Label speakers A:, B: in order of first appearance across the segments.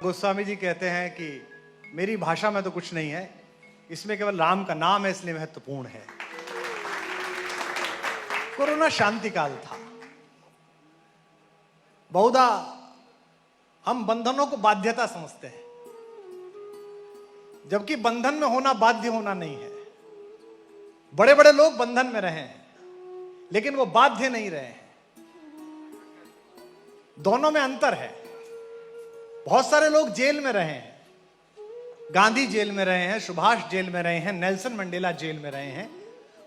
A: गोस्वामी जी कहते हैं कि मेरी भाषा में तो कुछ नहीं है, इसमें केवल राम का नाम है इसलिए महत्वपूर्ण है। कोरोना शांति काल था। बहुधा हम बंधनों को बाध्यता समझते हैं, जबकि बंधन में होना बाध्य होना नहीं है। बड़े बड़े लोग बंधन में रहे हैं लेकिन वो बाध्य नहीं रहे हैं, दोनों में अंतर है। बहुत सारे लोग जेल में रहे हैं, गांधी जेल में रहे हैं, सुभाष जेल में रहे हैं, नेल्सन मंडेला जेल में रहे हैं।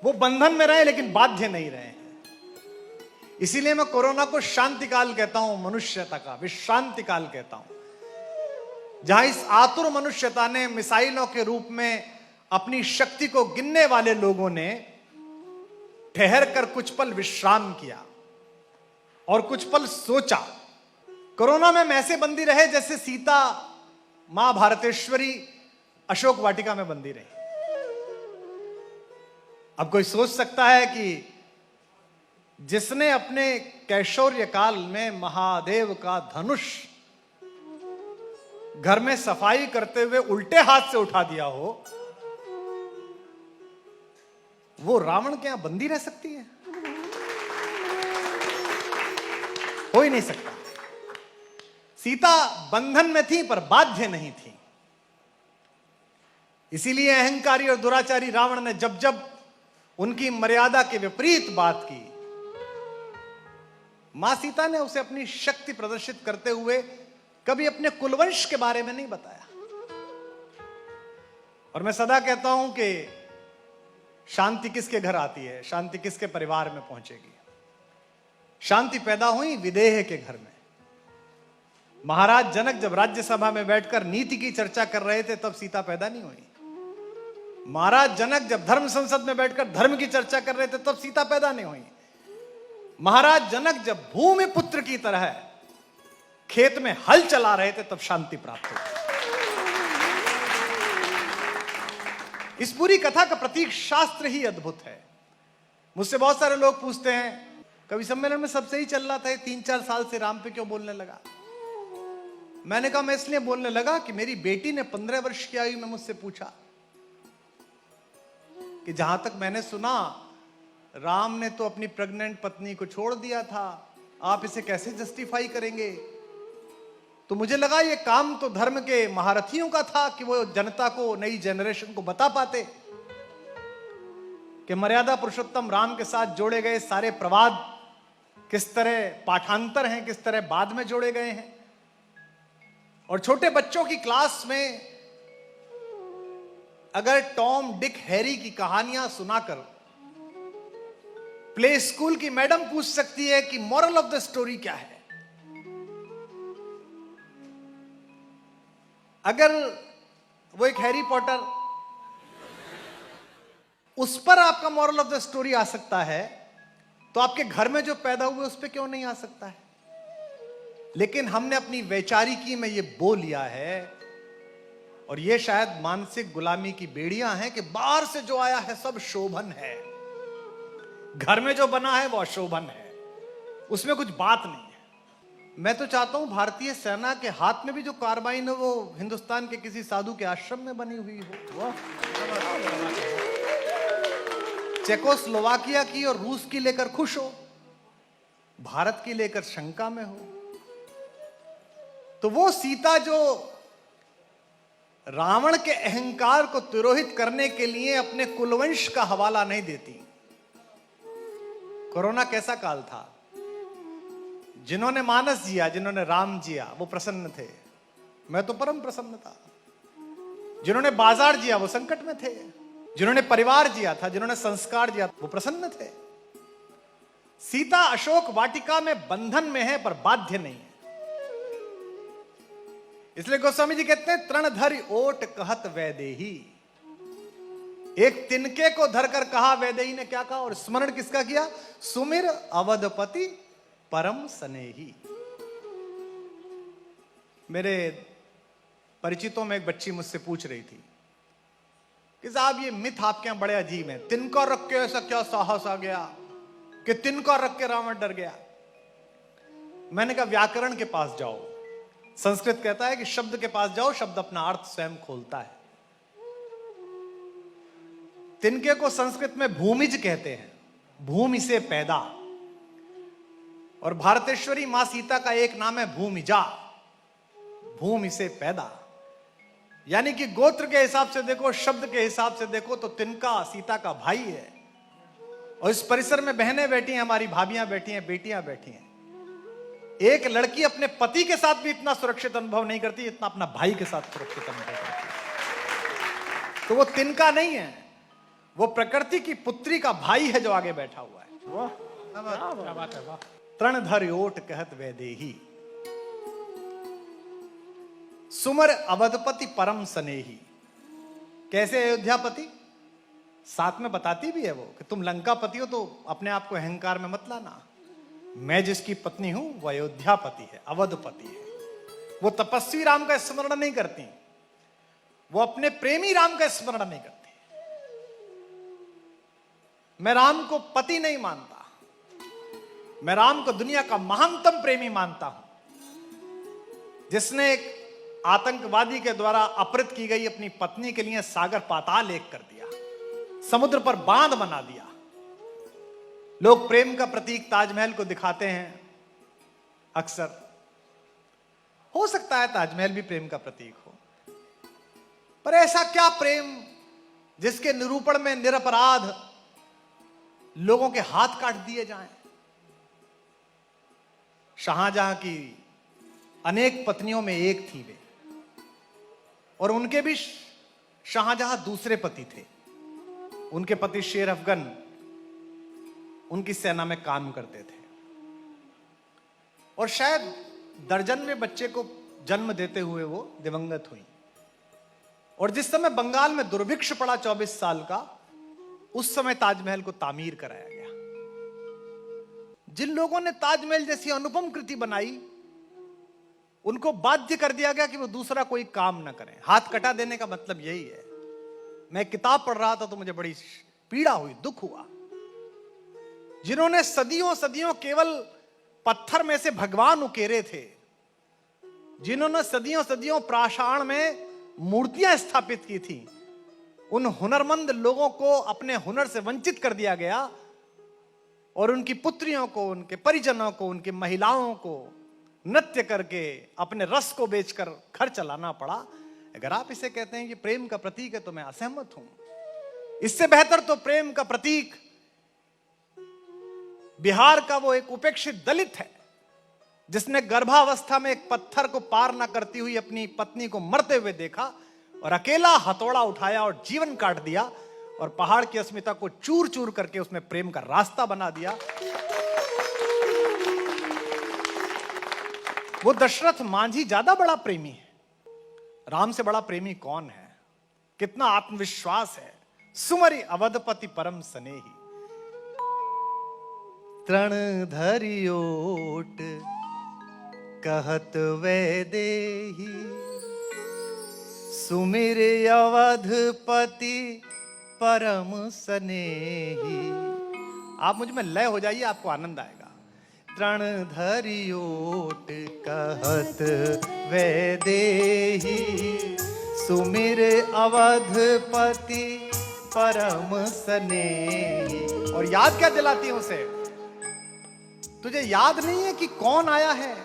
A: वो बंधन में रहे लेकिन बाध्य नहीं रहे हैं। इसीलिए मैं कोरोना को शांति काल कहता हूं, मनुष्यता का विश्रांति काल कहता हूं, जहां इस आतुर मनुष्यता ने मिसाइलों के रूप में अपनी शक्ति को गिनने वाले लोगों ने ठहर कर कुछ पल विश्राम किया और कुछ पल सोचा। कोरोना में हम ऐसे बंदी रहे जैसे सीता मां भारतेश्वरी अशोक वाटिका में बंदी रही। अब कोई सोच सकता है कि जिसने अपने कैशोर्य काल में महादेव का धनुष घर में सफाई करते हुए उल्टे हाथ से उठा दिया हो, वो रावण के यहां बंदी रह सकती है? हो ही नहीं सकता। सीता बंधन में थी पर बाध्य नहीं थी। इसीलिए अहंकारी और दुराचारी रावण ने जब जब उनकी मर्यादा के विपरीत बात की, मां सीता ने उसे अपनी शक्ति प्रदर्शित करते हुए कभी अपने कुलवंश के बारे में नहीं बताया। और मैं सदा कहता हूं कि शांति किसके घर आती है, शांति किसके परिवार में पहुंचेगी। शांति पैदा हुई विदेह के घर में। महाराज जनक जब राज्यसभा में बैठकर नीति की चर्चा कर रहे थे तब सीता पैदा नहीं हुई। महाराज जनक जब धर्म संसद में बैठकर धर्म की चर्चा कर रहे थे तब सीता पैदा नहीं हुई। महाराज जनक जब भूमि पुत्र की तरह खेत में हल चला रहे थे तब शांति प्राप्त हुई। इस पूरी कथा का प्रतीक शास्त्र ही अद्भुत है। मुझसे बहुत सारे लोग पूछते हैं, कवि सम्मेलन में सबसे ही चल रहा था, 3-4 साल से राम पे क्यों बोलने लगा? मैंने कहा मैं इसलिए बोलने लगा कि मेरी बेटी ने 15 वर्ष की आयु में मुझसे पूछा कि जहां तक मैंने सुना राम ने तो अपनी प्रेग्नेंट पत्नी को छोड़ दिया था, आप इसे कैसे जस्टिफाई करेंगे? तो मुझे लगा ये काम तो धर्म के महारथियों का था कि वो जनता को, नई जनरेशन को बता पाते कि मर्यादा पुरुषोत्तम राम के साथ जोड़े गए सारे प्रवाद किस तरह पाठांतर हैं, किस तरह बाद में जोड़े गए हैं। और छोटे बच्चों की क्लास में अगर टॉम, डिक, हैरी की कहानियां सुनाकर प्ले स्कूल की मैडम पूछ सकती है कि मॉरल ऑफ द स्टोरी क्या है, अगर वो एक हैरी पॉटर, उस पर आपका मॉरल ऑफ द स्टोरी आ सकता है, तो आपके घर में जो पैदा हुए उस पर क्यों नहीं आ सकता है? लेकिन हमने अपनी वैचारिकी में ये बो लिया है, और ये शायद मानसिक गुलामी की बेड़ियां हैं कि बाहर से जो आया है सब शोभन है, घर में जो बना है वो अशोभन है, उसमें कुछ बात नहीं है। मैं तो चाहता हूं भारतीय सेना के हाथ में भी जो कार्बाइन है वो हिंदुस्तान के किसी साधु के आश्रम में बनी हुई हो। चेकोस्लोवाकिया की और रूस की लेकर खुश हो, भारत की लेकर शंका में हो। तो वो सीता जो रावण के अहंकार को तिरोहित करने के लिए अपने कुलवंश का हवाला नहीं देती। कोरोना कैसा काल था? जिन्होंने मानस जिया, जिन्होंने राम जिया, वो प्रसन्न थे। मैं तो परम प्रसन्न था। जिन्होंने बाजार जिया वो संकट में थे। जिन्होंने परिवार जिया था, जिन्होंने संस्कार जिया वो प्रसन्न थे। सीता अशोक वाटिका में बंधन में है पर बाध्य नहीं है। इसलिए गोस्वामी जी कहते हैं, तृणधरि ओट कहत वैदेही। एक तिनके को धरकर कहा, वैदेही ने क्या कहा और स्मरण किसका किया? सुमिर अवधपति परम स्नेही। मेरे परिचितों में एक बच्ची मुझसे पूछ रही थी कि साहब ये मिथ आपके यहां बड़े अजीब है, तिनका रख के ऐसा क्या साहस आ गया कि तिनका रख के रावण डर गया? मैंने कहा व्याकरण के पास जाओ, संस्कृत कहता है कि शब्द के पास जाओ, शब्द अपना अर्थ स्वयं खोलता है। तिनके को संस्कृत में भूमिज कहते हैं, भूमि से पैदा। और भारतेश्वरी मां सीता का एक नाम है भूमिजा, भूमि से पैदा। यानी कि गोत्र के हिसाब से देखो, शब्द के हिसाब से देखो तो तिनका सीता का भाई है। और इस परिसर में बहनें बैठी हैं, हमारी भाभियां बैठी हैं, बेटियां बैठी हैं। एक लड़की अपने पति के साथ भी इतना सुरक्षित अनुभव नहीं करती जितना अपना भाई के साथ सुरक्षित अनुभव करती है। तो वो तिनका नहीं है, वो प्रकृति की पुत्री का भाई है जो आगे बैठा हुआ है। वाह क्या बात है, वाह। तृणधर ओट कहत वैदेही, सुमर अवधपति परम स्नेही। कैसे अयोध्यापति? साथ में बताती भी है वो कि तुम लंकापति हो तो अपने आप को अहंकार में मत लाना। मैं जिसकी पत्नी हूं वो अयोध्यापति है, अवधपति है। वो तपस्वी राम का स्मरण नहीं करती, वो अपने प्रेमी राम का स्मरण नहीं करती। मैं राम को पति नहीं मानता, मैं राम को दुनिया का महानतम प्रेमी मानता हूं, जिसने एक आतंकवादी के द्वारा अपहृत की गई अपनी पत्नी के लिए सागर पाताल एक कर दिया, समुद्र पर बांध बना दिया। लोग प्रेम का प्रतीक ताजमहल को दिखाते हैं अक्सर। हो सकता है ताजमहल भी प्रेम का प्रतीक हो, पर ऐसा क्या प्रेम जिसके निरूपण में निरपराध लोगों के हाथ काट दिए जाएं। शाहजहां की अनेक पत्नियों में एक थी वे, और उनके भी शाहजहां दूसरे पति थे। उनके पति शेर अफगन उनकी सेना में काम करते थे, और शायद दर्जन में बच्चे को जन्म देते हुए वो दिवंगत हुई। और जिस समय बंगाल में दुर्भिक्ष पड़ा 24 साल का, उस समय ताजमहल को तामीर कराया गया। जिन लोगों ने ताजमहल जैसी अनुपम कृति बनाई, उनको बाध्य कर दिया गया कि वो दूसरा कोई काम ना करें। हाथ कटा देने का मतलब यही है। मैं किताब पढ़ रहा था तो मुझे बड़ी पीड़ा हुई, दुख हुआ। जिन्होंने सदियों सदियों केवल पत्थर में से भगवान उकेरे थे, जिन्होंने सदियों सदियों प्राषाण में मूर्तियां स्थापित की थी, उन हुनरमंद लोगों को अपने हुनर से वंचित कर दिया गया, और उनकी पुत्रियों को, उनके परिजनों को, उनकी महिलाओं को नृत्य करके अपने रस को बेचकर घर चलाना पड़ा। अगर आप इसे कहते हैं कि प्रेम का प्रतीक है तो मैं असहमत हूं। इससे बेहतर तो प्रेम का प्रतीक बिहार का वो एक उपेक्षित दलित है, जिसने गर्भावस्था में एक पत्थर को पार ना करती हुई अपनी पत्नी को मरते हुए देखा, और अकेला हथौड़ा उठाया और जीवन काट दिया, और पहाड़ की अस्मिता को चूर चूर करके उसमें प्रेम का रास्ता बना दिया। वो दशरथ मांझी ज्यादा बड़ा प्रेमी है। राम से बड़ा प्रेमी कौन है? कितना आत्मविश्वास है। सुमरि अवधपति परम स्नेही, तृण धरि ओट कहत वैदेही, सुमिर अवधपति परम स्नेही। आप मुझ में लय हो जाइए, आपको आनंद आएगा। तृण धरि ओट कहत वैदेही, सुमिर अवधपति परम स्नेही। और याद क्या दिलाती है उसे? तुझे याद नहीं है कि कौन आया है?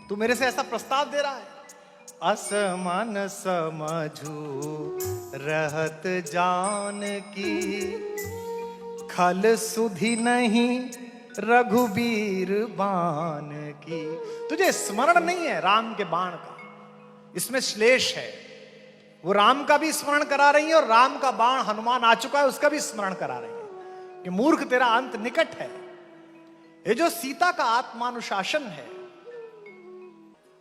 A: तू मेरे से ऐसा प्रस्ताव दे रहा है। असमन समझू रहत जान की, खल सुधि नहीं रघुबीर बाण की। तुझे स्मरण नहीं है राम के बाण का, इसमें श्लेष है। वो राम का भी स्मरण करा रही है, और राम का बाण हनुमान आ चुका है उसका भी स्मरण करा रही है कि मूर्ख तेरा अंत निकट है। ये जो सीता का आत्मानुशासन है,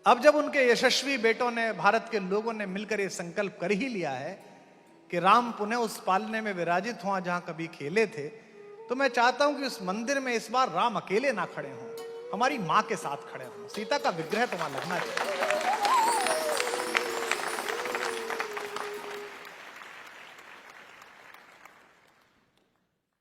A: अब जब उनके यशस्वी बेटों ने, भारत के लोगों ने मिलकर ये संकल्प कर ही लिया है कि राम पुनः उस पालने में विराजित हुआ जहां कभी खेले थे, तो मैं चाहता हूं कि उस मंदिर में इस बार राम अकेले ना खड़े हों, हमारी मां के साथ खड़े हों। सीता का विग्रह तो वहां लगना चाहिए।